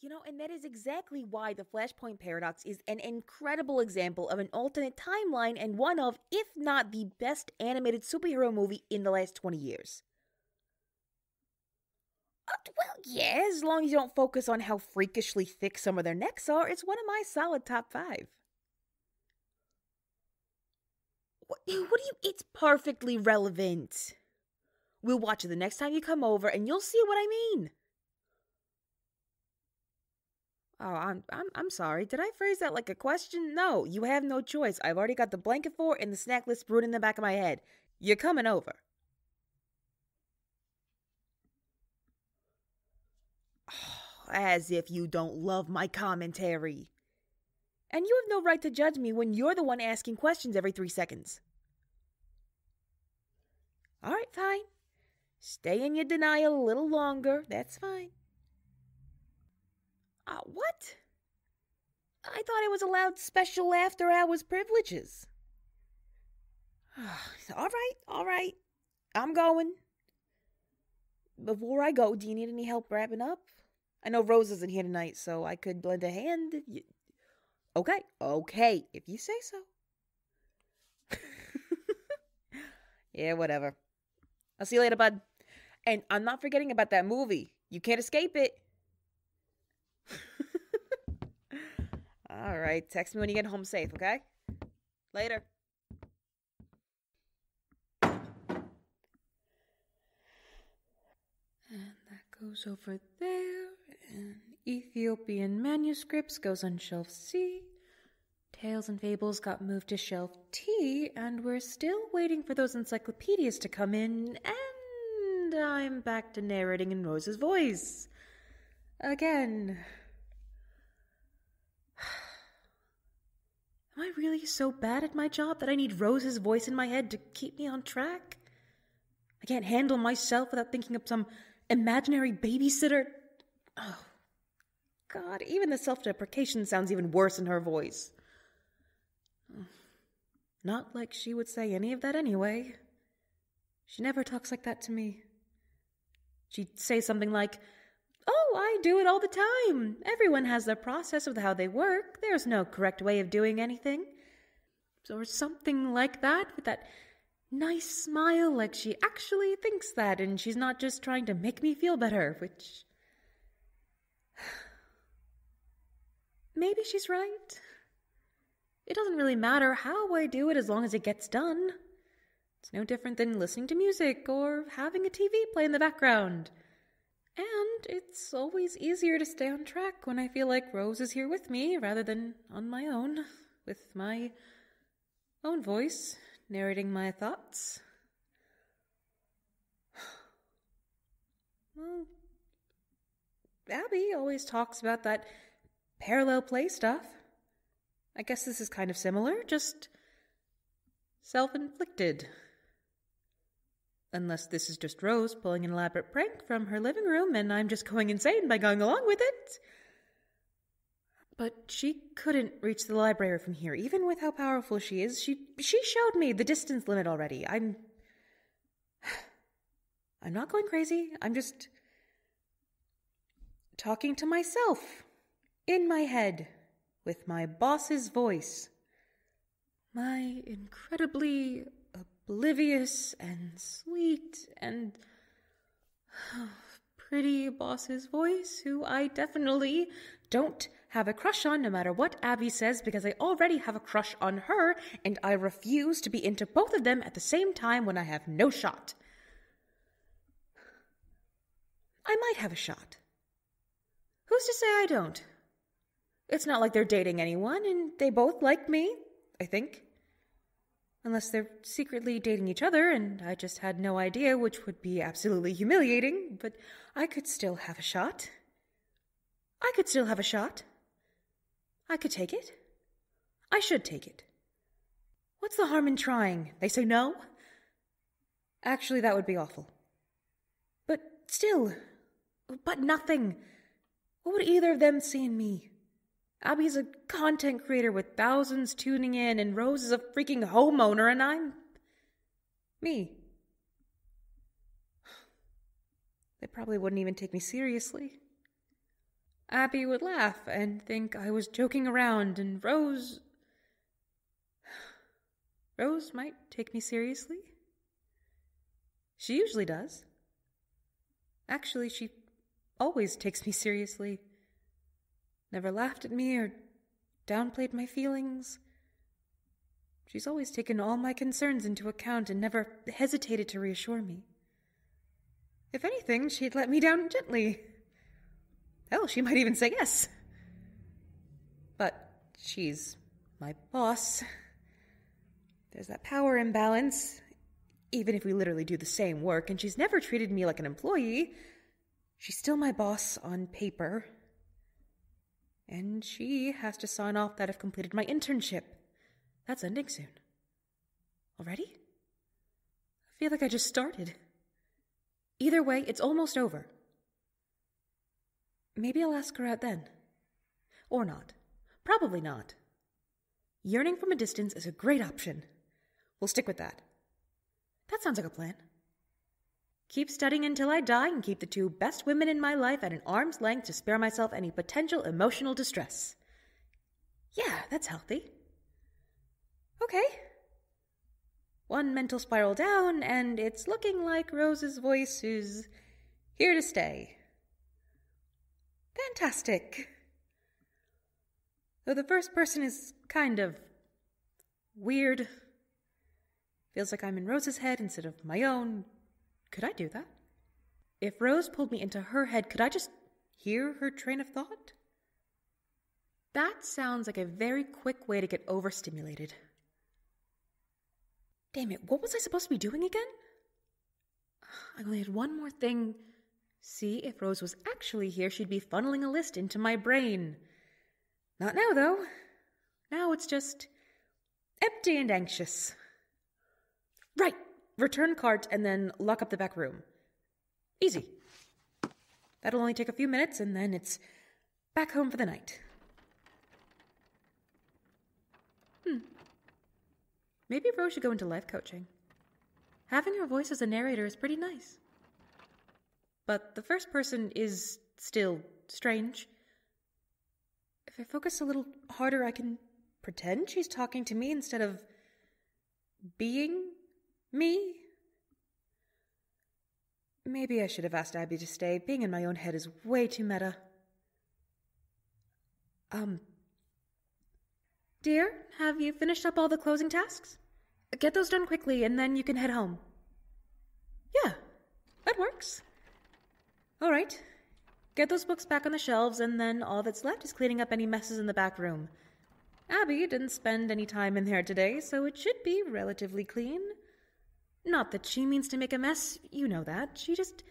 And that is exactly why the Flashpoint Paradox is an incredible example of an alternate timeline and one of, if not the best animated superhero movie in the last 20 years. Well, yeah, as long as you don't focus on how freakishly thick some of their necks are, it's one of my solid top 5. What do you. It's perfectly relevant. We'll watch it the next time you come over and you'll see what I mean. Oh, I'm sorry. Did I phrase that like a question? No, you have no choice. I've already got the blanket fort and the snack list brewed in the back of my head. You're coming over. As if you don't love my commentary. And you have no right to judge me when you're the one asking questions every 3 seconds. Alright, fine. Stay in your denial a little longer. That's fine. What? I thought I was allowed special after hours privileges. All right. I'm going. Before I go, do you need any help wrapping up? I know Rose isn't here tonight, so I could lend a hand. Okay, if you say so. Yeah, whatever. I'll see you later, bud. And I'm not forgetting about that movie. You can't escape it. All right, text me when you get home safe, okay? Later. And that goes over there. And Ethiopian manuscripts goes on shelf C. Tales and Fables got moved to shelf T. And we're still waiting for those encyclopedias to come in. And I'm back to narrating in Rose's voice. Again. Am I really so bad at my job that I need Rose's voice in my head to keep me on track? I can't handle myself without thinking of some imaginary babysitter. Oh, God, even the self-deprecation sounds even worse in her voice. Not like she would say any of that anyway. She never talks like that to me. She'd say something like, "Oh, I do it all the time. Everyone has their process of how they work. There's no correct way of doing anything." Or something like that, with that nice smile, like she actually thinks that, and she's not just trying to make me feel better, which... Maybe she's right. It doesn't really matter how I do it as long as it gets done. It's no different than listening to music or having a TV play in the background. And it's always easier to stay on track when I feel like Rose is here with me rather than on my own, with my own voice, narrating my thoughts. Well, Abby always talks about that parallel play stuff. I guess this is kind of similar, just self-inflicted. Unless this is just Rose pulling an elaborate prank from her living room and I'm just going insane by going along with it. But she couldn't reach the library from here, even with how powerful she is. She showed me the distance limit already. I'm not going crazy. I'm just talking to myself in my head with my boss's voice. My incredibly oblivious and sweet and pretty boss's voice, who I definitely don't have a crush on no matter what Abby says, because I already have a crush on her and I refuse to be into both of them at the same time when I have no shot. I might have a shot. Who's to say I don't? It's not like they're dating anyone, and they both like me, I think. Unless they're secretly dating each other, and I just had no idea, which would be absolutely humiliating, but I could still have a shot. I could still have a shot. I could take it. I should take it. What's the harm in trying? They say no? Actually, that would be awful. But still, but nothing. What would either of them see in me? Abby's a content creator with thousands tuning in, and Rose is a freaking homeowner, and I'm... me. They probably wouldn't even take me seriously. Abby would laugh and think I was joking around, and Rose might take me seriously. She usually does. Actually, she always takes me seriously. Never laughed at me or downplayed my feelings. She's always taken all my concerns into account and never hesitated to reassure me. If anything, she'd let me down gently. Hell, she might even say yes. But she's my boss. There's that power imbalance, even if we literally do the same work, and she's never treated me like an employee. She's still my boss on paper. And she has to sign off that I've completed my internship. That's ending soon. Already? I feel like I just started. Either way, it's almost over. Maybe I'll ask her out then. Or not. Probably not. Yearning from a distance is a great option. We'll stick with that. That sounds like a plan. Keep studying until I die and keep the two best women in my life at an arm's length to spare myself any potential emotional distress. Yeah, that's healthy. Okay. One mental spiral down, and it's looking like Rose's voice is here to stay. Fantastic. Though the first person is kind of weird. Feels like I'm in Rose's head instead of my own. Could I do that? If Rose pulled me into her head, could I just hear her train of thought? That sounds like a very quick way to get overstimulated. Damn it, what was I supposed to be doing again? I only had one more thing. See, if Rose was actually here, she'd be funneling a list into my brain. Not now, though. Now it's just empty and anxious. Right, return cart and then lock up the back room. Easy. That'll only take a few minutes, and then it's back home for the night. Maybe Rose should go into life coaching. Having her voice as a narrator is pretty nice. But the first person is still strange. If I focus a little harder, I can pretend she's talking to me instead of being me. Maybe I should have asked Abby to stay. Being in my own head is way too meta. Dear, have you finished up all the closing tasks? Get those done quickly, and then you can head home. Yeah, that works. All right. Get those books back on the shelves, and then all that's left is cleaning up any messes in the back room. Abby didn't spend any time in there today, so it should be relatively clean. Not that she means to make a mess, you know that. She just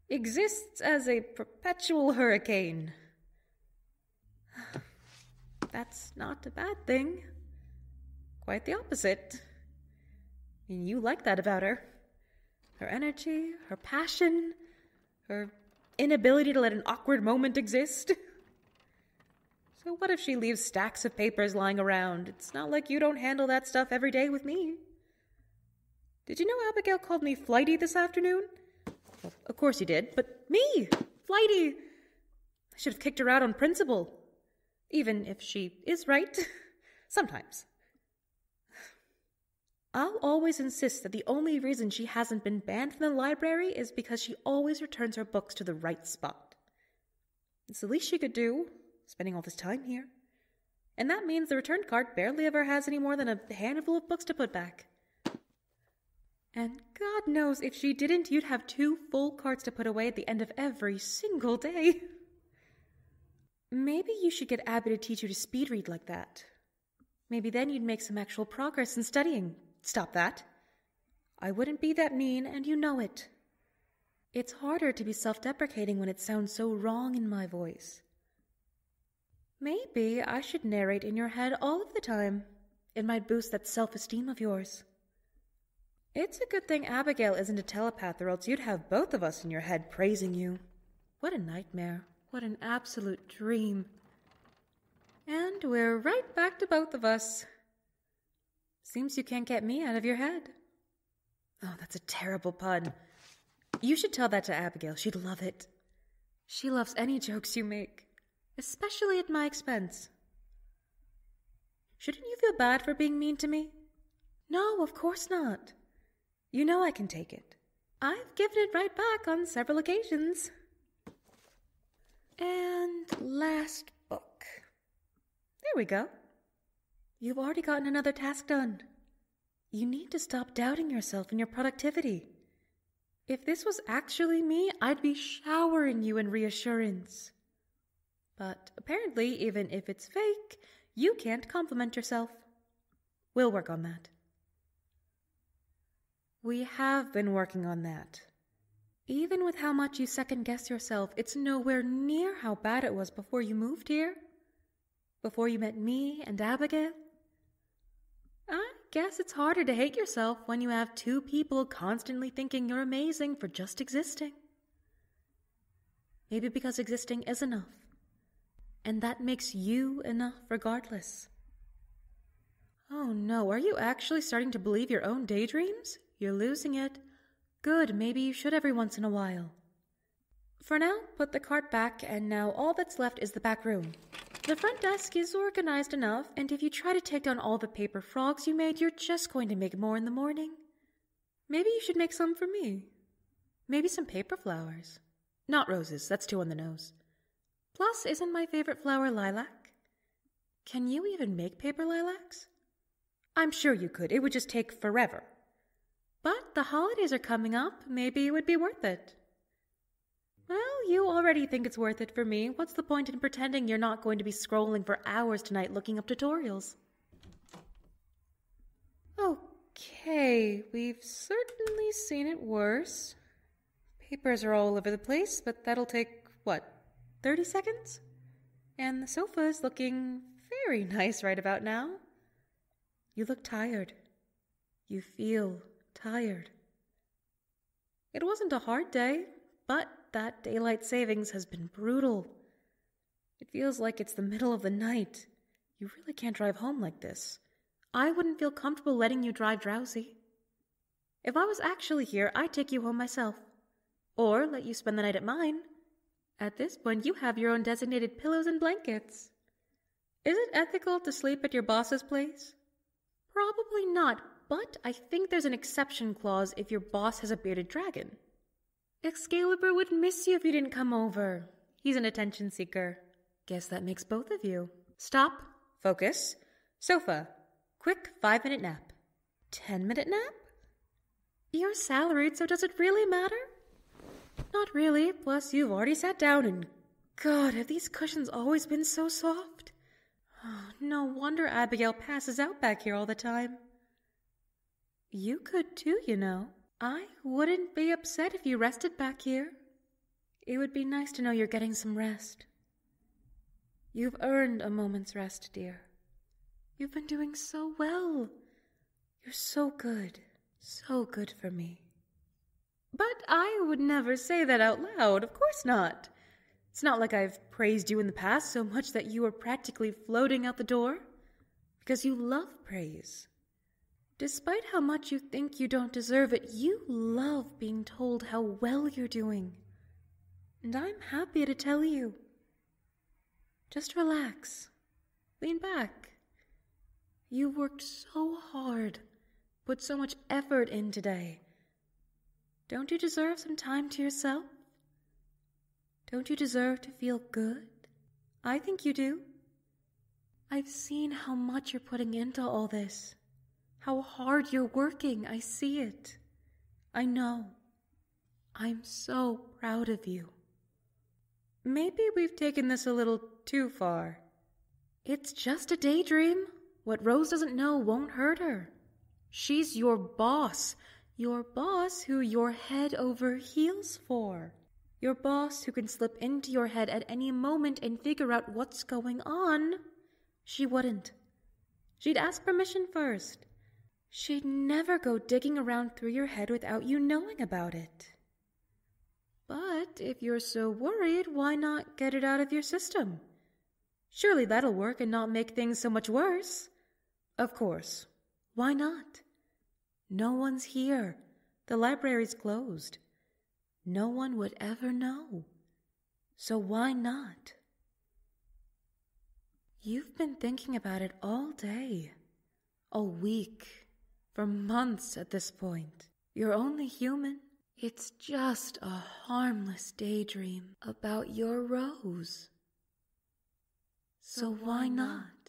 exists as a perpetual hurricane. That's not a bad thing. Quite the opposite. And you like that about her. Her energy, her passion, her inability to let an awkward moment exist. So what if she leaves stacks of papers lying around? It's not like you don't handle that stuff every day with me. Did you know Abigail called me flighty this afternoon? Well, of course you did, but me! Flighty! I should have kicked her out on principle. Even if she is right. Sometimes. I'll always insist that the only reason she hasn't been banned from the library is because she always returns her books to the right spot. It's the least she could do, spending all this time here. And that means the return cart barely ever has any more than a handful of books to put back. And God knows if she didn't, you'd have 2 full carts to put away at the end of every single day. Maybe you should get Abby to teach you to speed read like that. Maybe then you'd make some actual progress in studying. Stop that. I wouldn't be that mean, and you know it. It's harder to be self-deprecating when it sounds so wrong in my voice. Maybe I should narrate in your head all of the time. It might boost that self-esteem of yours. It's a good thing Abigail isn't a telepath, or else you'd have both of us in your head praising you. What a nightmare. What an absolute dream. And we're right back to both of us. Seems you can't get me out of your head. Oh, that's a terrible pun. You should tell that to Abigail. She'd love it. She loves any jokes you make. especially at my expense. Shouldn't you feel bad for being mean to me? No, of course not. You know I can take it. I've given it right back on several occasions. And last book. There we go. You've already gotten another task done. You need to stop doubting yourself and your productivity. If this was actually me, I'd be showering you in reassurance. But apparently, even if it's fake, you can't compliment yourself. We'll work on that. We have been working on that. Even with how much you second-guess yourself, it's nowhere near how bad it was before you moved here. Before you met me and Abigail. I guess it's harder to hate yourself when you have two people constantly thinking you're amazing for just existing. Maybe because existing is enough. And that makes you enough regardless. Oh no, are you actually starting to believe your own daydreams? You're losing it. Good, maybe you should every once in a while. For now, put the cart back, and now all that's left is the back room. The front desk is organized enough, and if you try to take down all the paper frogs you made, you're just going to make more in the morning. Maybe you should make some for me. Maybe some paper flowers. Not roses, that's too on the nose. Plus, isn't my favorite flower lilac? Can you even make paper lilacs? I'm sure you could, it would just take forever. But the holidays are coming up, maybe it would be worth it. Well, you already think it's worth it for me. What's the point in pretending you're not going to be scrolling for hours tonight looking up tutorials? Okay, we've certainly seen it worse. Papers are all over the place, but that'll take, 30 seconds? And the sofa is looking very nice right about now. You look tired. You feel tired. It wasn't a hard day, but that daylight savings has been brutal. It feels like it's the middle of the night. You really can't drive home like this. I wouldn't feel comfortable letting you drive drowsy. If I was actually here, I'd take you home myself. Or let you spend the night at mine. At this point, you have your own designated pillows and blankets. Is it ethical to sleep at your boss's place? Probably not, but I think there's an exception clause if your boss has a bearded dragon. Excalibur would miss you if you didn't come over. He's an attention seeker. Guess that makes both of you. Stop. Focus. Sofa. Quick 5-minute nap. 10-minute nap? You're salaried, so does it really matter? Not really, plus you've already sat down and... God, have these cushions always been so soft? Oh, no wonder Abigail passes out back here all the time. You could too, you know. I wouldn't be upset if you rested back here. It would be nice to know you're getting some rest. You've earned a moment's rest, dear. You've been doing so well. You're so good for me. But I would never say that out loud, of course not. It's not like I've praised you in the past so much that you are practically floating out the door. Because you love praise. Despite how much you think you don't deserve it, you love being told how well you're doing. And I'm happy to tell you. Just relax. Lean back. You worked so hard, put so much effort in today. Don't you deserve some time to yourself? Don't you deserve to feel good? I think you do. I've seen how much you're putting into all this. How hard you're working. I see it. I know. I'm so proud of you. Maybe we've taken this a little too far. It's just a daydream. What Rose doesn't know won't hurt her. She's your boss. Your boss who you're head over heels for. Your boss who can slip into your head at any moment and figure out what's going on. She wouldn't. She'd ask permission first. She'd never go digging around through your head without you knowing about it. But if you're so worried, why not get it out of your system? Surely that'll work and not make things so much worse. Of course. Why not? No one's here. The library's closed. No one would ever know. So why not? You've been thinking about it all day, all week, for months at this point. You're only human. It's just a harmless daydream about your rose. So why not?